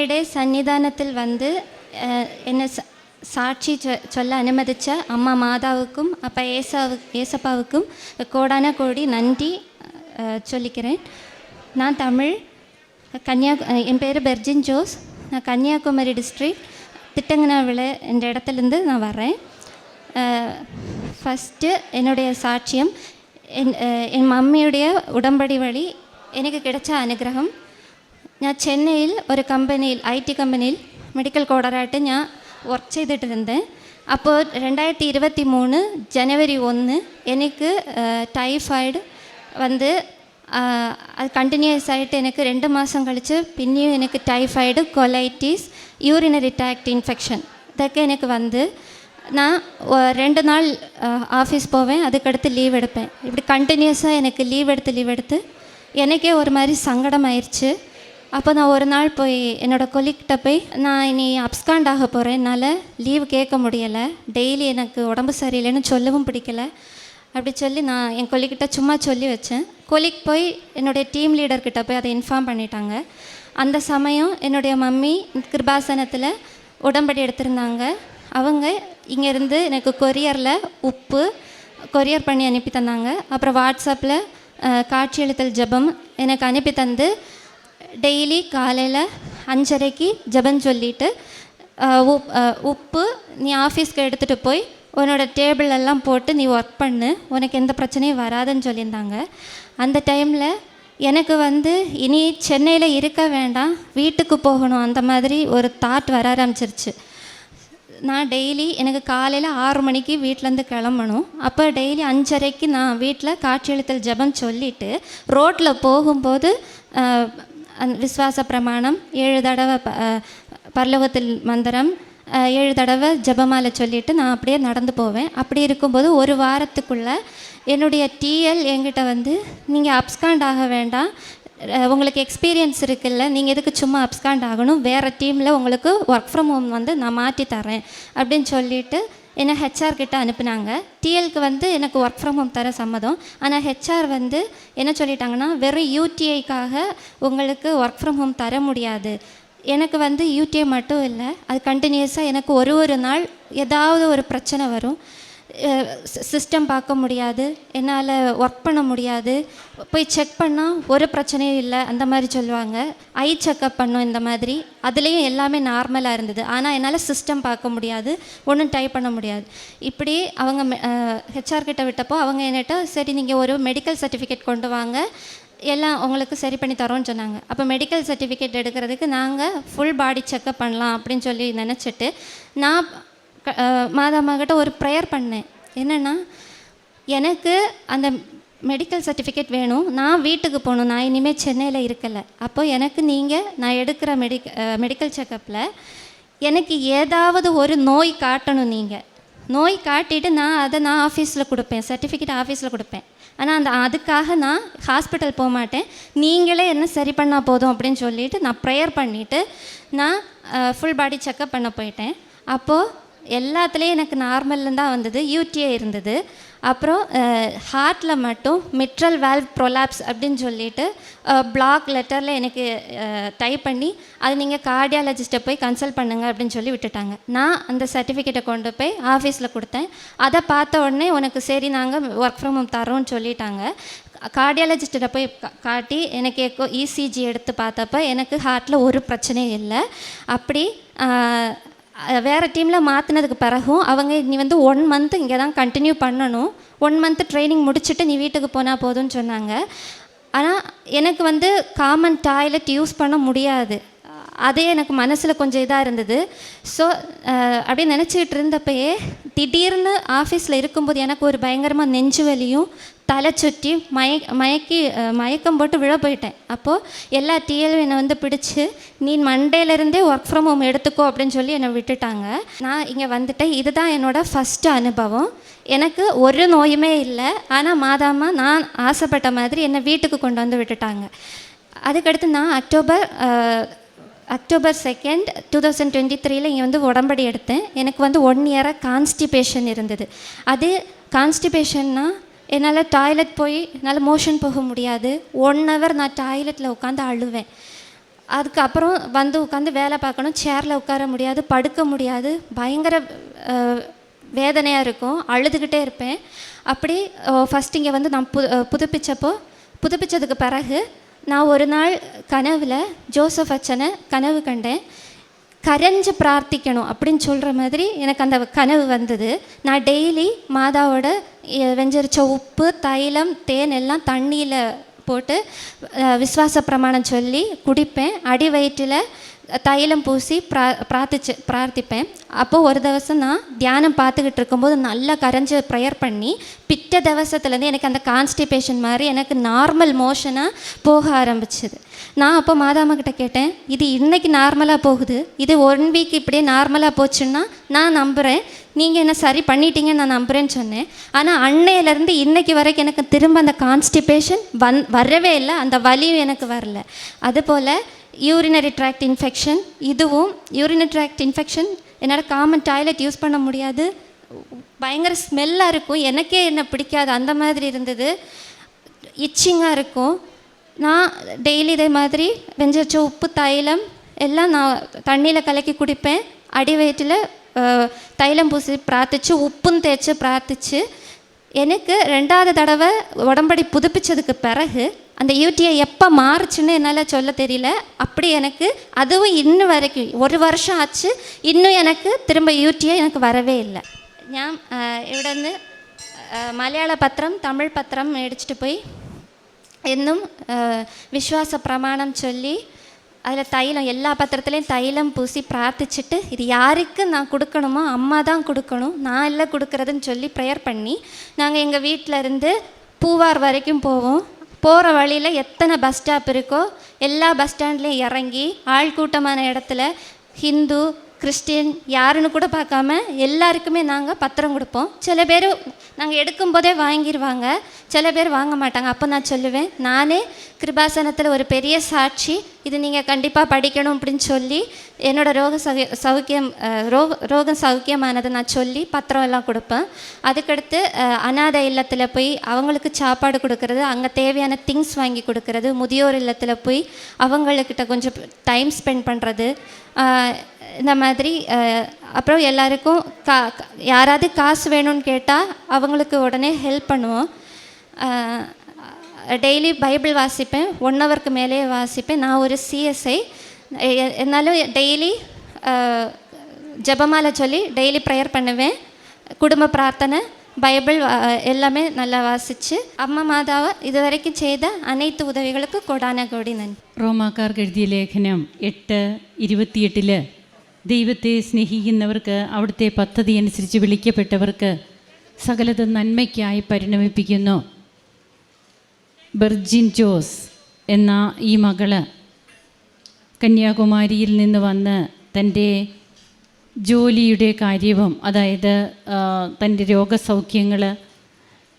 അങ്ങയുടെ സന്നിധാനത്തിൽ വന്ന് എന്നെ சாட்சி சொல்ல அனுமதித்த அம்மா மாதாவுக்கும் அப்பா ஏசப்பாவுக்கும் கோடான கோடி நன்றி சொல்லிக்கிறேன். நான் தமிழ் என் பேர் பெர்ஜின் ஜோஸ். நான் கன்னியாகுமரி டிஸ்ட்ரிக்ட் திட்டங்கனாவில் என்ற இடத்துலேருந்து நான் வரேன். ஃபஸ்ட்டு என்னுடைய சாட்சியம் என் மம்மியுடைய உடம்படி வழி எனக்கு கிடைச்ச அனுகிரகம். ഞാൻ ചെന്നൈയിൽ ഒരു കമ്പനിയിൽ IT കമ്പനിയിൽ മെഡിക്കൽ കോഡറായിട്ട് ഞാൻ വർക്ക് ചെയ്തിട്ടിരുന്നത്. അപ്പോൾ 2023 ജനുവരി 1 എനിക്ക് ടൈഫോയിഡ് വന്ന് അത് കണ്ടിന്യൂസ് ആയിട്ട് എനിക്ക് 2 മാസം കളിച്ച് പിന്നെയും എനിക്ക് ടൈഫോയിഡ്, കൊലൈറ്റിസ്, യൂറിനറി ട്രാക്ട് ഇൻഫെക്ഷൻ ഇതൊക്കെ எனக்கு வந்து நான் 2 நாள் ஆஃபீஸ் போவேன், அதுக்கடுத்து லீவ் எடுப்பேன். இப்படி கண்டினியூஸாக எனக்கு லீவ் எடுத்து எனக்கே ஒரு மாதிரி சங்கடமாயிருச்சு. அப்போ நான் ஒரு நாள் போய் என்னோடய கொலிக்கிட்ட போய் நான் இனி அப்ஸ்காண்ட் ஆக போகிறேன், என்னால் லீவு கேட்க முடியலை, டெய்லி எனக்கு உடம்பு சரியில்லைன்னு சொல்லவும் பிடிக்கலை. அப்படி சொல்லி நான் என் கொலிக்கிட்ட சும்மா சொல்லி வச்சேன். கொலிக்கு போய் என்னுடைய டீம் லீடர்கிட்ட போய் அதை இன்ஃபார்ம் பண்ணிட்டாங்க. அந்த சமயம் என்னுடைய மம்மி கிருபாசனத்தில் உடம்படி எடுத்திருந்தாங்க. அவங்க இங்கேருந்து எனக்கு கொரியரில் உப்பு கொரியர் பண்ணி அனுப்பி தந்தாங்க. அப்புறம் வாட்ஸ்அப்பில் காட்சியளித்தல் ஜபம் எனக்கு அனுப்பி தந்து டெய்லி காலையில் 5:30 ஜபம் சொல்லிவிட்டு உப்பு நீ ஆஃபீஸ்க்கு எடுத்துகிட்டு போய் உன்னோட டேபிளெல்லாம் போட்டு நீ ஒர்க் பண்ணு, உனக்கு எந்த பிரச்சனையும் வராதுன்னு சொல்லியிருந்தாங்க. அந்த டைமில் எனக்கு வந்து இனி சென்னையில் இருக்க வேண்டாம், வீட்டுக்கு போகணும், அந்த மாதிரி ஒரு தாட் வர ஆரம்பிச்சிருச்சு. நான் டெய்லி எனக்கு காலையில் 6 மணிக்கு வீட்டிலேருந்து கிளம்பணும். அப்போ டெய்லி 5:30 நான் வீட்டில் காட்சியளித்தல் ஜபம் சொல்லிவிட்டு ரோட்டில் போகும்போது விஸ்வாச பிரமாணம் 7 தடவை பரலோகத்தில் மந்திரம் 7 தடவை ஜபமாலை சொல்லிவிட்டு நான் அப்படியே நடந்து போவேன். அப்படி இருக்கும்போது ஒரு வாரத்துக்குள்ளே என்னுடைய TL என்கிட்ட வந்து நீங்கள் அப்ஸ்காண்ட் ஆக வேண்டாம், உங்களுக்கு எக்ஸ்பீரியன்ஸ் இருக்குல்ல, நீங்கள் எதுக்கு சும்மா அப்ஸ்காண்ட் ஆகணும், வேறு டீமில் உங்களுக்கு ஒர்க் ஃப்ரம் ஹோம் வந்து நான் மாற்றி தரேன் அப்படின்னு சொல்லிவிட்டு என்னை HR கிட்ட அனுப்புனாங்க. TLக்கு வந்து எனக்கு ஒர்க் ஃப்ரம் ஹோம் தர சம்மதம். ஆனால் HR வந்து என்ன சொல்லிட்டாங்கன்னா, வெறும் UTIக்காக உங்களுக்கு ஒர்க் ஃப்ரம் ஹோம் தர முடியாது. எனக்கு வந்து UTI மட்டும் இல்லை, அது கண்டினியூஸாக எனக்கு ஒரு நாள் ஏதாவது ஒரு பிரச்சனை வரும். சிஸ்டம் பார்க்க முடியாது, என்னால் ஒர்க் பண்ண முடியாது, போய் செக் பண்ணால் ஒரு பிரச்சனையும் இல்லை அந்த மாதிரி சொல்லுவாங்க. ஐ செக்கப் பண்ணோம் இந்த மாதிரி, அதுலேயும் எல்லாமே நார்மலாக இருந்தது. ஆனால் என்னால் சிஸ்டம் பார்க்க முடியாது, ஒன்றும் டைப் பண்ண முடியாது. இப்படி அவங்க HR கிட்ட விட்டப்போ அவங்க என்கிட்ட சரி நீங்கள் ஒரு மெடிக்கல் சர்டிஃபிகேட் கொண்டு வாங்க, எல்லாம் உங்களுக்கு சரி பண்ணி தரோன்னு சொன்னாங்க. அப்போ மெடிக்கல் சர்டிஃபிகேட் எடுக்கிறதுக்கு நாங்கள் ஃபுல் பாடி செக்கப் பண்ணலாம் அப்படின்னு சொல்லி நினச்சிட்டு நான் மாதாமாகிட்ட ஒரு ப்ரேயர் பண்ணேன். என்னென்னா, எனக்கு அந்த மெடிக்கல் சர்டிஃபிகேட் வேணும், நான் வீட்டுக்கு போகணும், நான் இனிமேல் சென்னையில் இருக்கலை. அப்போ எனக்கு நீங்கள் நான் எடுக்கிற மெடிக்கல் செக்கப்பில் எனக்கு ஏதாவது ஒரு நோய் காட்டணும், நீங்கள் நோய் காட்டிட்டு நான் ஆஃபீஸில் கொடுப்பேன், சர்டிஃபிகேட் ஆஃபீஸில் கொடுப்பேன். ஆனால் அதுக்காக நான் ஹாஸ்பிட்டல் போக மாட்டேன், நீங்களே என்ன சரி பண்ணால் போதும் அப்படின்னு சொல்லிவிட்டு நான் ப்ரேயர் பண்ணிவிட்டு நான் ஃபுல் பாடி செக்கப் பண்ண போயிட்டேன். அப்போது எல்லாத்துலேயும் எனக்கு நார்மல்னு தான் வந்தது, UTI இருந்தது. அப்புறம் ஹார்ட்டில் மட்டும் மிட்ரல் வால்வ் ப்ரொலாப்ஸ் அப்படின்னு சொல்லிட்டு பிளாக் லெட்டரில் எனக்கு டைப் பண்ணி அது நீங்கள் கார்டியாலஜிஸ்ட்டை போய் கன்சல்ட் பண்ணுங்கள் அப்படின்னு சொல்லி விட்டுட்டாங்க. நான் அந்த சர்டிஃபிகேட்டை கொண்டு போய் ஆஃபீஸில் கொடுத்தேன். அதை பார்த்த உடனே உனக்கு சரி நாங்கள் ஒர்க் ஃப்ரம் ஹோம் தரோன்னு சொல்லிட்டாங்க. கார்டியாலஜிஸ்ட்டை போய் காட்டி எனக்கு ECG எடுத்து பார்த்தப்போ எனக்கு ஹார்ட்டில் ஒரு பிரச்சனையும் இல்லை. அப்படி வேறு டீமில் மாற்றினதுக்கு பிறகும் அவங்க நீ வந்து 1 மந்த் இங்கே தான் கண்டினியூ பண்ணணும், 1 மந்த் ட்ரைனிங் முடிச்சுட்டு நீ வீட்டுக்கு போனால் போதும்னு சொன்னாங்க. ஆனால் எனக்கு வந்து காமன் டாய்லெட் யூஸ் பண்ண முடியாது, அதே எனக்கு மனசில் கொஞ்சம் இதாக இருந்தது. ஸோ அப்படி நினச்சிக்கிட்டு இருந்தப்பயே திடீர்னு ஆஃபீஸில் இருக்கும்போது எனக்கு ஒரு பயங்கரமாக நெஞ்சு வலியும் தலை சுற்றி மயக்கம் போட்டு விழ போயிட்டேன். அப்போது எல்லா TL என்னை வந்து பிடிச்சி நீ மண்டேலேருந்தே ஒர்க் ஃப்ரம் ஹோம் எடுத்துக்கோ அப்படின்னு சொல்லி என்னை விட்டுட்டாங்க. நான் இங்கே வந்துட்டேன். இதுதான் என்னோடய ஃபஸ்ட்டு அனுபவம். எனக்கு ஒரு நோயுமே இல்லை, ஆனால் மாதாமா நான் ஆசைப்பட்ட மாதிரி என்னை வீட்டுக்கு கொண்டு வந்து விட்டுட்டாங்க. அதுக்கடுத்து நான் அக்டோபர் 2, 2023 இங்கே வந்து உடம்படி எடுத்தேன். எனக்கு வந்து 1 இயராக கான்ஸ்டிபேஷன் இருந்தது. அது கான்ஸ்டிபேஷன்னா என்னால் டாய்லெட் போய் என்னால் மோஷன் போக முடியாது. 1 ஹவர் நான் டாய்லெட்டில் உட்காந்து அழுவேன். அதுக்கப்புறம் வந்து உட்காந்து வேலை பார்க்கணும், சேரில் உட்கார முடியாது, படுக்க முடியாது, பயங்கர வேதனையாக இருக்கும், அழுதுகிட்டே இருப்பேன். அப்படி ஃபஸ்ட் இங்கே வந்து நான் புதுப்பிச்சதுக்கு பிறகு நான் ஒரு நாள் கனவில் ஜோசப் அச்சனை கனவு கண்டேன். கரைஞ்சு பிரார்த்திக்கணும் அப்படின்னு சொல்கிற மாதிரி எனக்கு அந்த கனவு வந்தது. நான் டெய்லி மாதாவோட வெஞ்சரிச்ச உப்பு, தைலம், தேன் எல்லாம் தண்ணியில் போட்டு விஸ்வாச பிரமாணம் சொல்லி குடிப்பேன். அடி வயிற்றில் தைலம் பூசி பிரார்த்திப்பேன். அப்போது ஒரு தவசம் நான் தியானம் பார்த்துக்கிட்டு இருக்கும்போது நல்லா கரைஞ்சி ப்ரேயர் பண்ணி பிற்ற தவசத்துலேருந்து எனக்கு அந்த கான்ஸ்டிபேஷன் மாதிரி எனக்கு நார்மல் மோஷனாக போக ஆரம்பிச்சிது. நான் அப்போ மாதாம்மா கிட்ட கேட்டேன், இது இன்றைக்கி நார்மலாக போகுது, இது 1 வீக் இப்படியே நார்மலாக போச்சுன்னா நான் நம்புகிறேன், நீங்கள் என்ன சரி பண்ணிட்டீங்கன்னு நான் நம்புகிறேன்னு சொன்னேன். ஆனால் அன்னையிலேருந்து இன்றைக்கி வரைக்கும் எனக்கு திரும்ப அந்த கான்ஸ்டிபேஷன் வரவே இல்லை, அந்த வலியும் எனக்கு வரல. அதுபோல் யூரினரி ட்ராக்ட் இன்ஃபெக்ஷன், இதுவும் யூரினரி ட்ராக்ட் இன்ஃபெக்ஷன், என்னால் காமன் டாய்லெட் யூஸ் பண்ண முடியாது, பயங்கர ஸ்மெல்லாக இருக்கும், எனக்கே என்ன பிடிக்காது, அந்த மாதிரி இருந்தது, இச்சிங்காக இருக்கும். நான் டெய்லி இதே மாதிரி வெஞ்சரிச்ச உப்பு, தைலம் எல்லாம் நான் தண்ணியில் கலக்கி குடிப்பேன். அடி வயிற்றில் தைலம் பூசி பிரார்த்திச்சு, உப்பும் தேய்ச்சி பிரார்த்திச்சு, எனக்கு 2வது தடவை உடம்படி புதுப்பிச்சதுக்கு பிறகு அந்த யூடிஐ எப்போ மாறுச்சுன்னு என்னால் சொல்ல தெரியல. அப்படி எனக்கு அதுவும் இன்னும் வரைக்கும் 1 வருஷம் ஆச்சு, இன்னும் எனக்கு திரும்ப யூடிஐ எனக்கு வரவே இல்லை. ഞാൻ ഇവിടെ നിന്ന് മലയാള പത്രം, തമിഴ് പത്രം മേടിച്ചിട്ട് പോയി എന്നും വിശ്വാസ പ്രമാണം ചൊല്ലി அதில் தைலம், எல்லா பத்திரத்துலேயும் தைலம் பூசி பிரார்த்திச்சுட்டு, இது யாருக்கு நான் கொடுக்கணுமோ அம்மா தான் கொடுக்கணும், நான் இல்லை கொடுக்குறதுன்னு சொல்லி ப்ரேயர் பண்ணி நாங்கள் எங்கள் வீட்டில் இருந்து பூவார் வரைக்கும் போவோம். போகிற வழியில் எத்தனை பஸ் ஸ்டாப் இருக்கோ எல்லா பஸ் ஸ்டாண்ட்லேயும் இறங்கி ஆள் கூட்டமான இடத்துல ஹிந்து, கிறிஸ்டின் யாருன்னு கூட பார்க்காம எல்லாருக்குமே நாங்கள் பத்திரம் கொடுப்போம். சில பேர் நாங்கள் எடுக்கும்போதே வாங்கிடுவாங்க, சில பேர் வாங்க மாட்டாங்க. அப்போ நான் சொல்லுவேன், நானே கிருபாசனத்தில் ஒரு பெரிய சாட்சி, இது நீங்கள் கண்டிப்பாக படிக்கணும் அப்படின்னு சொல்லி என்னோடய ரோகம் சௌக்கியமானதை நான் சொல்லி பத்திரம் எல்லாம் கொடுப்பேன். அதுக்கடுத்து அனாதை இல்லத்தில் போய் அவங்களுக்கு சாப்பாடு கொடுக்கறது, அங்கே தேவையான திங்ஸ் வாங்கி கொடுக்கறது, முதியோர் இல்லத்தில் போய் அவங்கக்கிட்ட கொஞ்சம் டைம் ஸ்பெண்ட் பண்ணுறது, இந்த மாதிரி. அப்புறம் எல்லாருக்கும் யாராவது காசு வேணும்னு கேட்டால் அவங்களுக்கு உடனே ஹெல்ப் பண்ணுவோம். டெய்லி பைபிள் வாசிப்பேன், 1 ஹவருக்கு மேலேயே வாசிப்பேன். நான் ஒரு சிஎஸ்ஐ, என்னாலும் டெய்லி ஜெபமாலை சொல்லி டெய்லி ப்ரேயர் பண்ணுவேன். குடும்ப பிரார்த்தனை, பைபிள் எல்லாமே நல்லா வாசித்து அம்மா மாதாவை இதுவரைக்கும் செய்த அனைத்து உதவிகளுக்கு கொடான கோடி நன்றி. റോമാക്കാർക്ക് എഴുതിയ ലേഖനം 8:28 ദൈവത്തെ സ്നേഹിക്കുന്നവർക്ക് അവിടുത്തെ പദ്ധതി അനുസരിച്ച് വിളിക്കപ്പെട്ടവർക്ക് സകലതും നന്മയ്ക്കായി പരിണമിപ്പിക്കുന്നു. ബെർജിൻ ജോസ് എന്ന ഈ മകള് കന്യാകുമാരിയിൽ നിന്ന് വന്ന് തൻ്റെ ജോലിയുടെ കാര്യവും, അതായത് തൻ്റെ രോഗസൗഖ്യങ്ങൾ,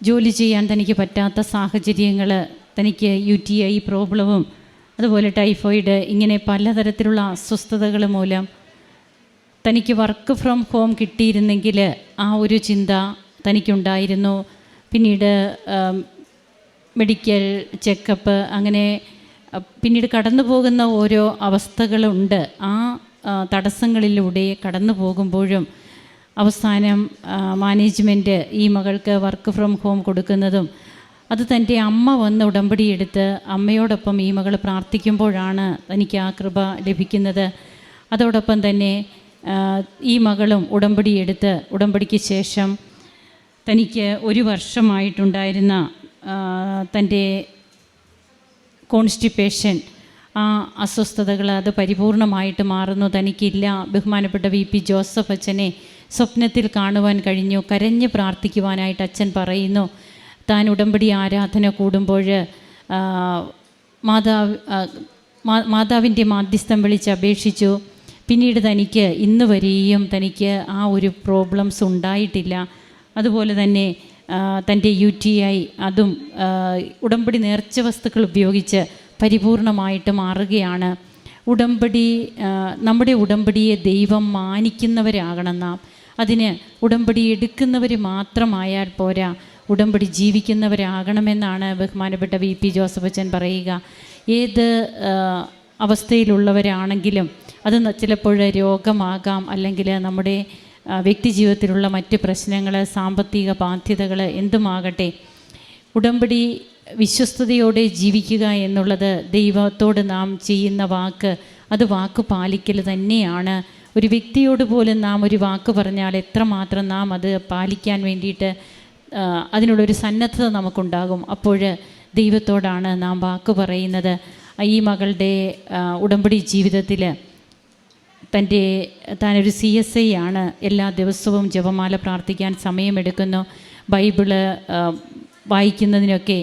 ജോലി ചെയ്യാൻ തനിക്ക് പറ്റാത്ത സാഹചര്യങ്ങൾ, തനിക്ക് UTI പ്രോബ്ലവും അതുപോലെ ടൈഫോയിഡ്, ഇങ്ങനെ പലതരത്തിലുള്ള അസ്വസ്ഥതകൾ മൂലം തനിക്ക് വർക്ക് ഫ്രം ഹോം കിട്ടിയിരുന്നെങ്കിൽ ആ ഒരു ചിന്ത തനിക്കുണ്ടായിരുന്നു. പിന്നീട് മെഡിക്കൽ ചെക്കപ്പ്, അങ്ങനെ പിന്നീട് കടന്നു പോകുന്ന ഓരോ അവസ്ഥകളുണ്ട്. ആ തടസ്സങ്ങളിലൂടെ കടന്നു പോകുമ്പോഴും അവസാനം മാനേജ്മെൻറ്റ് ഈ മകൾക്ക് വർക്ക് ഫ്രം ഹോം കൊടുക്കുന്നതും, അത് തൻ്റെ അമ്മ വന്ന് ഉടമ്പടിയെടുത്ത് അമ്മയോടൊപ്പം ഈ മകൾ പ്രാർത്ഥിക്കുമ്പോഴാണ് തനിക്ക് ആ കൃപ ലഭിക്കുന്നത്. അതോടൊപ്പം തന്നെ ഈ മകളും ഉടമ്പടിയെടുത്ത്, ഉടമ്പടിക്ക് ശേഷം തനിക്ക് 1 വർഷമായിട്ടുണ്ടായിരുന്ന തൻ്റെ കോൺസ്റ്റിപ്പേഷൻ, ആ അസ്വസ്ഥതകൾ, അത് പരിപൂർണമായിട്ട് മാറുന്നു. തനിക്കില്ല. ബഹുമാനപ്പെട്ട VP ജോസഫ് അച്ഛനെ സ്വപ്നത്തിൽ കാണുവാൻ കഴിഞ്ഞു. കരഞ്ഞ് പ്രാർത്ഥിക്കുവാനായിട്ട് അച്ഛൻ പറയുന്നു. താൻ ഉടമ്പടി ആരാധന കൂടുമ്പോൾ മാതാവിൻ്റെ മാധ്യസ്ഥം വിളിച്ച് അപേക്ഷിച്ചു. പിന്നീട് തനിക്ക് ഇന്ന് വരെയും തനിക്ക് ആ ഒരു പ്രോബ്ലംസ് ഉണ്ടായിട്ടില്ല. അതുപോലെ തന്നെ തൻ്റെ UTI അതും ഉടമ്പടി നേർച്ച വസ്തുക്കൾ ഉപയോഗിച്ച് പരിപൂർണമായിട്ട് മാറുകയാണ്. നമ്മുടെ ഉടമ്പടിയെ ദൈവം മാനിക്കുന്നവരാകണം നാം. അതിന് ഉടമ്പടി എടുക്കുന്നവർ മാത്രമായാൽ പോരാ, ഉടമ്പടി ജീവിക്കുന്നവരാകണമെന്നാണ് ബഹുമാനപ്പെട്ട VP ജോസഫ് അച്ഛൻ പറയുക. ഏത് അവസ്ഥയിലുള്ളവരാണെങ്കിലും അത് ചിലപ്പോൾ രോഗമാകാം, അല്ലെങ്കിൽ നമ്മുടെ വ്യക്തി ജീവിതത്തിലുള്ള മറ്റ് പ്രശ്നങ്ങൾ, സാമ്പത്തിക ബാധ്യതകൾ എന്തുമാകട്ടെ, ഉടമ്പടി വിശ്വസ്തയോടെ ജീവിക്കുക എന്നുള്ളത് ദൈവത്തോട് നാം ചെയ്യുന്ന വാക്ക്, അത് വാക്ക് പാലിക്കൽ തന്നെയാണ്. ഒരു വ്യക്തിയോട് പോലും നാം ഒരു വാക്ക് പറഞ്ഞാൽ എത്രമാത്രം നാം അത് പാലിക്കാൻ വേണ്ടിയിട്ട് അതിനുള്ളൊരു സന്നദ്ധത നമുക്കുണ്ടാകും. അപ്പോൾ ദൈവത്തോടാണ് നാം വാക്ക് പറയുന്നത്. ഈ മകളുടെ ഉടമ്പടി ജീവിതത്തിൽ താനൊരു CSI ആണ്. എല്ലാ ദിവസവും ജപമാല പ്രാർത്ഥിക്കാൻ സമയമെടുക്കുന്നു. ബൈബിള് വായിക്കുന്നതിനൊക്കെ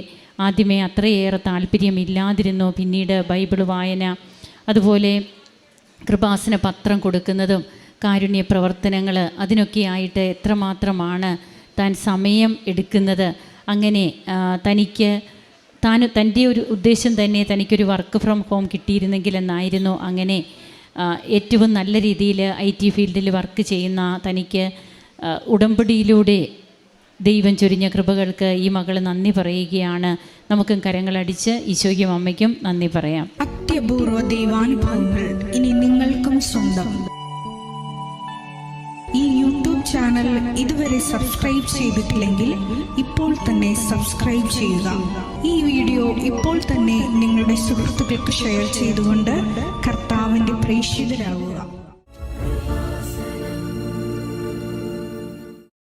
ആദ്യമേ അത്രയേറെ താല്പര്യമില്ലാതിരുന്നു. പിന്നീട് ബൈബിൾ വായന, അതുപോലെ കൃപാസന പത്രം കൊടുക്കുന്നതും കാരുണ്യ പ്രവർത്തനങ്ങൾ, അതിനൊക്കെ ആയിട്ട് എത്രമാത്രമാണ് താൻ സമയം എടുക്കുന്നത്. അങ്ങനെ തൻ്റെ ഒരു ഉദ്ദേശം തന്നെ തനിക്കൊരു വർക്ക് ഫ്രം ഹോം കിട്ടിയിരുന്നെങ്കിൽ എന്നായിരുന്നു. അങ്ങനെ ഏറ്റവും നല്ല രീതിയിൽ IT ഫീൽഡിൽ വർക്ക് ചെയ്യുന്ന തനിക്ക് ഉടമ്പടിയിലൂടെ ദൈവം ചൊരിഞ്ഞ കൃപകൾക്ക് ഈ മകൾ നന്ദി പറയുകയാണ്. നമുക്കും കരങ്ങളടിച്ച് ഈശോയ്ക്കും അമ്മയ്ക്കും നന്ദി പറയാം. അത്യപൂർവ ദൈവാനുഭവങ്ങൾ ഇനി നിങ്ങൾക്കും സ്വന്തം. ഈ യൂട്യൂബ് ചാനൽ ഇതുവരെ സബ്സ്ക്രൈബ് ചെയ്തിട്ടില്ലെങ്കിൽ ഇപ്പോൾ തന്നെ സബ്സ്ക്രൈബ് ചെയ്യുക. ഈ വീഡിയോ ഇപ്പോൾ തന്നെ നിങ്ങളുടെ സുഹൃത്തുക്കൾക്ക് ഷെയർ ചെയ്തുകൊണ്ട് കർത്താവിൻ്റെ പ്രേക്ഷിതരാകുക.